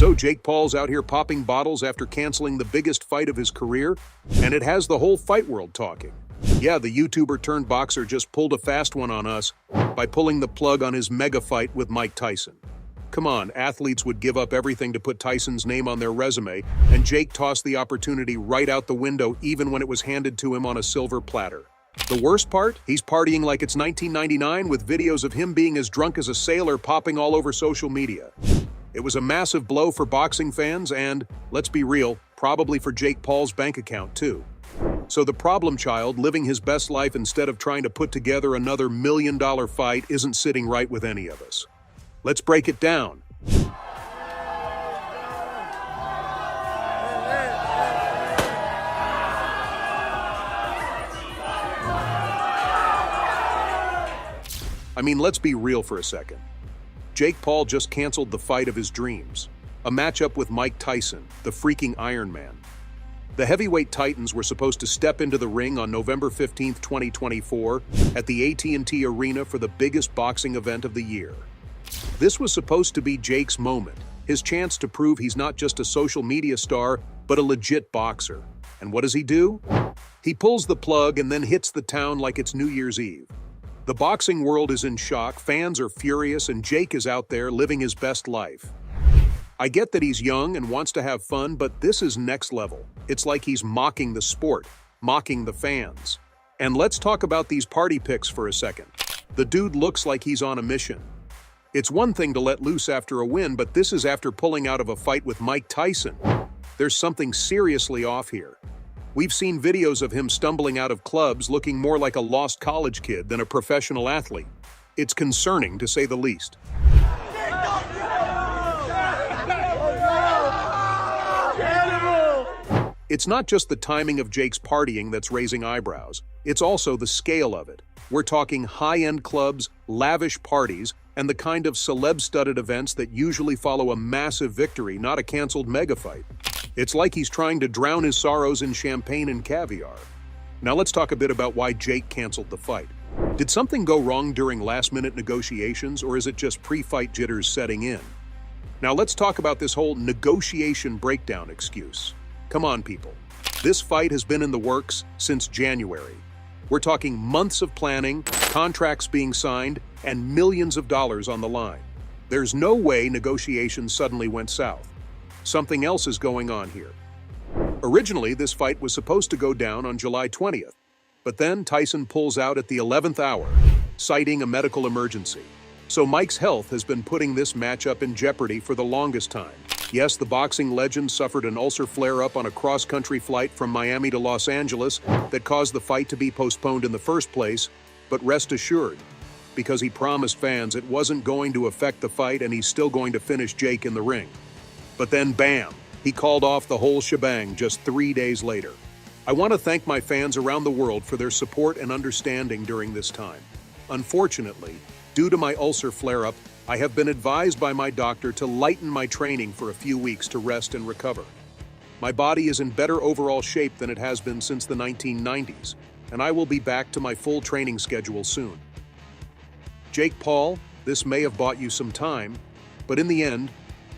So Jake Paul's out here popping bottles after canceling the biggest fight of his career, and it has the whole fight world talking. Yeah, the YouTuber turned boxer just pulled a fast one on us by pulling the plug on his mega fight with Mike Tyson. Come on, athletes would give up everything to put Tyson's name on their resume, and Jake tossed the opportunity right out the window even when it was handed to him on a silver platter. The worst part? He's partying like it's 1999 with videos of him being as drunk as a sailor popping all over social media. It was a massive blow for boxing fans and, let's be real, probably for Jake Paul's bank account too. So the problem child living his best life instead of trying to put together another $1 million fight isn't sitting right with any of us. Let's break it down. I mean, let's be real for a second. Jake Paul just canceled the fight of his dreams, a matchup with Mike Tyson, the freaking Iron Man. The heavyweight titans were supposed to step into the ring on November 15, 2024, at the AT&T Arena for the biggest boxing event of the year. This was supposed to be Jake's moment, his chance to prove he's not just a social media star, but a legit boxer. And what does he do? He pulls the plug and then hits the town like it's New Year's Eve. The boxing world is in shock, fans are furious, and Jake is out there living his best life. I get that he's young and wants to have fun, but this is next level. It's like he's mocking the sport, mocking the fans. And let's talk about these party pics for a second. The dude looks like he's on a mission. It's one thing to let loose after a win, but this is after pulling out of a fight with Mike Tyson. There's something seriously off here. We've seen videos of him stumbling out of clubs looking more like a lost college kid than a professional athlete. It's concerning, to say the least. It's not just the timing of Jake's partying that's raising eyebrows. It's also the scale of it. We're talking high-end clubs, lavish parties, and the kind of celeb-studded events that usually follow a massive victory, not a canceled mega fight. It's like he's trying to drown his sorrows in champagne and caviar. Now let's talk a bit about why Jake canceled the fight. Did something go wrong during last-minute negotiations, or is it just pre-fight jitters setting in? Now let's talk about this whole negotiation breakdown excuse. Come on, people. This fight has been in the works since January. We're talking months of planning, contracts being signed, and millions of dollars on the line. There's no way negotiations suddenly went south. Something else is going on here. Originally, this fight was supposed to go down on July 20th, but then Tyson pulls out at the 11th hour, citing a medical emergency. So Mike's health has been putting this matchup in jeopardy for the longest time. Yes, the boxing legend suffered an ulcer flare-up on a cross-country flight from Miami to Los Angeles that caused the fight to be postponed in the first place, but rest assured, because he promised fans it wasn't going to affect the fight and he's still going to finish Jake in the ring. But then bam, he called off the whole shebang just 3 days later. I want to thank my fans around the world for their support and understanding during this time. Unfortunately, due to my ulcer flare-up, I have been advised by my doctor to lighten my training for a few weeks to rest and recover. My body is in better overall shape than it has been since the 1990s, and I will be back to my full training schedule soon. Jake Paul, this may have bought you some time, but in the end,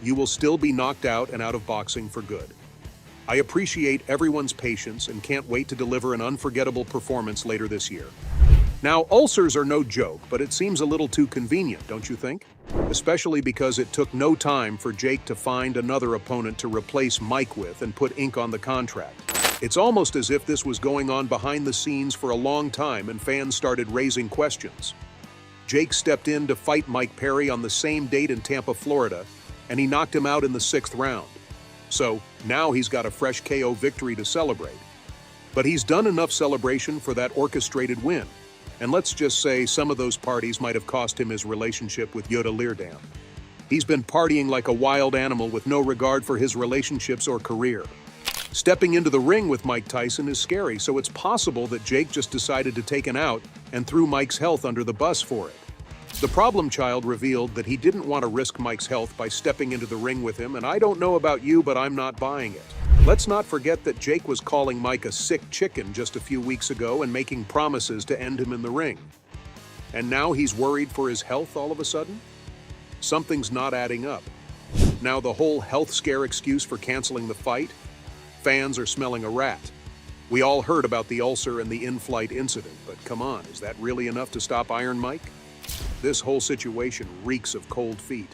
you will still be knocked out and out of boxing for good. I appreciate everyone's patience and can't wait to deliver an unforgettable performance later this year. Now, ulcers are no joke, but it seems a little too convenient, don't you think? Especially because it took no time for Jake to find another opponent to replace Mike with and put ink on the contract. It's almost as if this was going on behind the scenes for a long time and fans started raising questions. Jake stepped in to fight Mike Perry on the same date in Tampa, Florida, and he knocked him out in the 6th round. So now he's got a fresh KO victory to celebrate. But he's done enough celebration for that orchestrated win. And let's just say some of those parties might have cost him his relationship with Yoda Leerdam. He's been partying like a wild animal with no regard for his relationships or career. Stepping into the ring with Mike Tyson is scary, so it's possible that Jake just decided to take an out and threw Mike's health under the bus for it. The problem child revealed that he didn't want to risk Mike's health by stepping into the ring with him, and I don't know about you, but I'm not buying it. Let's not forget that Jake was calling Mike a sick chicken just a few weeks ago and making promises to end him in the ring. And now he's worried for his health all of a sudden? Something's not adding up. Now the whole health scare excuse for canceling the fight? Fans are smelling a rat. We all heard about the ulcer and the in-flight incident, but come on, is that really enough to stop Iron Mike? This whole situation reeks of cold feet.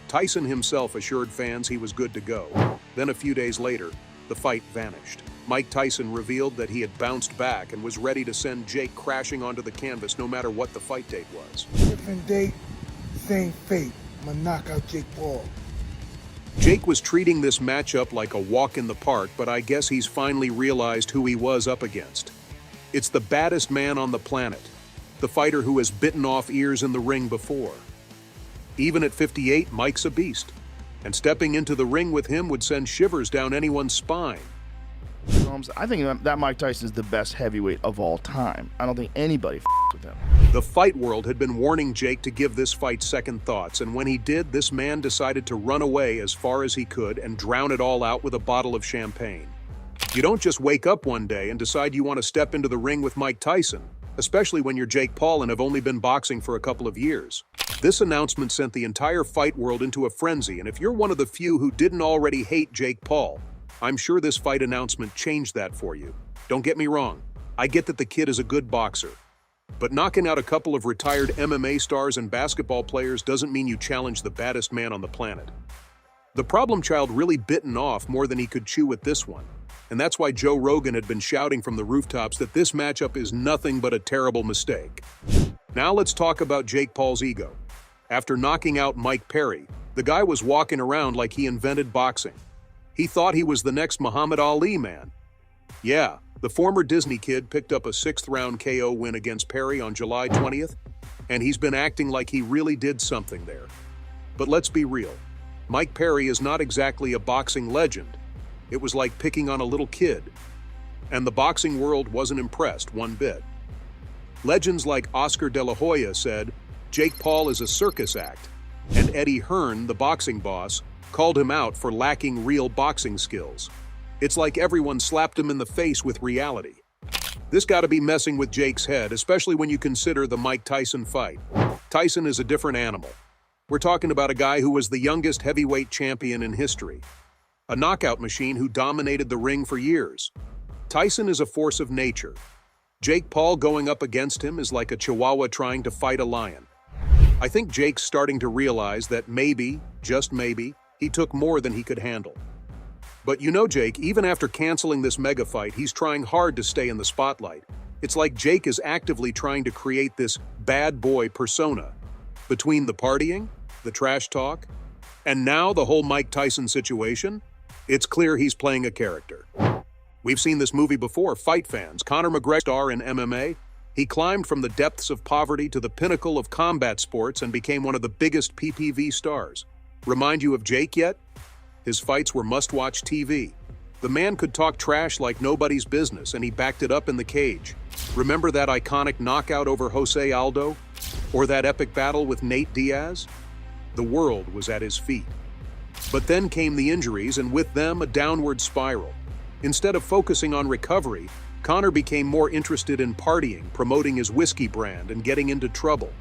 Tyson himself assured fans he was good to go. Then a few days later, the fight vanished. Mike Tyson revealed that he had bounced back and was ready to send Jake crashing onto the canvas no matter what the fight date was. Different date, same fate. I'm gonna knock out Jake Paul. Jake was treating this matchup like a walk in the park, but I guess he's finally realized who he was up against. It's the baddest man on the planet, the fighter who has bitten off ears in the ring before. Even at 58, Mike's a beast, and stepping into the ring with him would send shivers down anyone's spine. I think that Mike Tyson is the best heavyweight of all time. I don't think anybody with him. The fight world had been warning Jake to give this fight second thoughts, and when he did, this man decided to run away as far as he could and drown it all out with a bottle of champagne. You don't just wake up one day and decide you want to step into the ring with Mike Tyson, especially when you're Jake Paul and have only been boxing for a couple of years. This announcement sent the entire fight world into a frenzy, and if you're one of the few who didn't already hate Jake Paul, I'm sure this fight announcement changed that for you. Don't get me wrong, I get that the kid is a good boxer, but knocking out a couple of retired MMA stars and basketball players doesn't mean you challenge the baddest man on the planet. The problem child really bitten off more than he could chew with this one, and that's why Joe Rogan had been shouting from the rooftops that this matchup is nothing but a terrible mistake. Now let's talk about Jake Paul's ego. After knocking out Mike Perry, the guy was walking around like he invented boxing. He thought he was the next Muhammad Ali, man. Yeah, the former Disney kid picked up a 6th-round KO win against Perry on July 20th, and he's been acting like he really did something there. But let's be real, Mike Perry is not exactly a boxing legend. It was like picking on a little kid, and the boxing world wasn't impressed one bit. Legends like Oscar de la Hoya said, Jake Paul is a circus act, and Eddie Hearn, the boxing boss, called him out for lacking real boxing skills. It's like everyone slapped him in the face with reality. This gotta be messing with Jake's head, especially when you consider the Mike Tyson fight. Tyson is a different animal. We're talking about a guy who was the youngest heavyweight champion in history, a knockout machine who dominated the ring for years. Tyson is a force of nature. Jake Paul going up against him is like a chihuahua trying to fight a lion. I think Jake's starting to realize that maybe, just maybe, he took more than he could handle. But you know Jake, even after canceling this mega fight, he's trying hard to stay in the spotlight. It's like Jake is actively trying to create this bad boy persona. Between the partying, the trash talk, and now the whole Mike Tyson situation, it's clear he's playing a character. We've seen this movie before, fight fans. Conor McGregor, star in MMA, he climbed from the depths of poverty to the pinnacle of combat sports and became one of the biggest PPV stars. Remind you of Jake yet? His fights were must-watch TV. The man could talk trash like nobody's business, and he backed it up in the cage. Remember that iconic knockout over Jose Aldo? Or that epic battle with Nate Diaz? The world was at his feet. But then came the injuries, and with them, a downward spiral. Instead of focusing on recovery, Conor became more interested in partying, promoting his whiskey brand, and getting into trouble.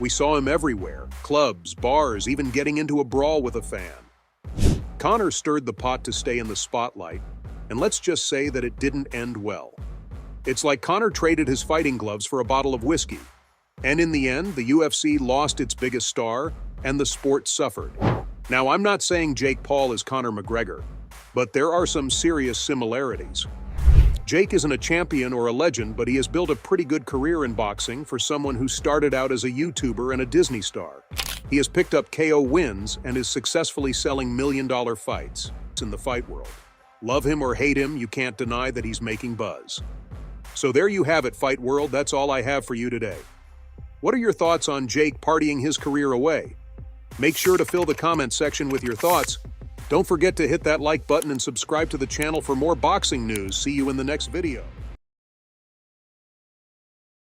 We saw him everywhere, clubs, bars, even getting into a brawl with a fan. Conor stirred the pot to stay in the spotlight, and let's just say that it didn't end well. It's like Conor traded his fighting gloves for a bottle of whiskey. And in the end, the UFC lost its biggest star, and the sport suffered. Now, I'm not saying Jake Paul is Conor McGregor, but there are some serious similarities. Jake isn't a champion or a legend, but he has built a pretty good career in boxing for someone who started out as a YouTuber and a Disney star. He has picked up KO wins and is successfully selling million-dollar fights in the fight world. Love him or hate him, you can't deny that he's making buzz. So there you have it, fight world. That's all I have for you today. What are your thoughts on Jake partying his career away? Make sure to fill the comment section with your thoughts. Don't forget to hit that like button and subscribe to the channel for more boxing news. See you in the next video.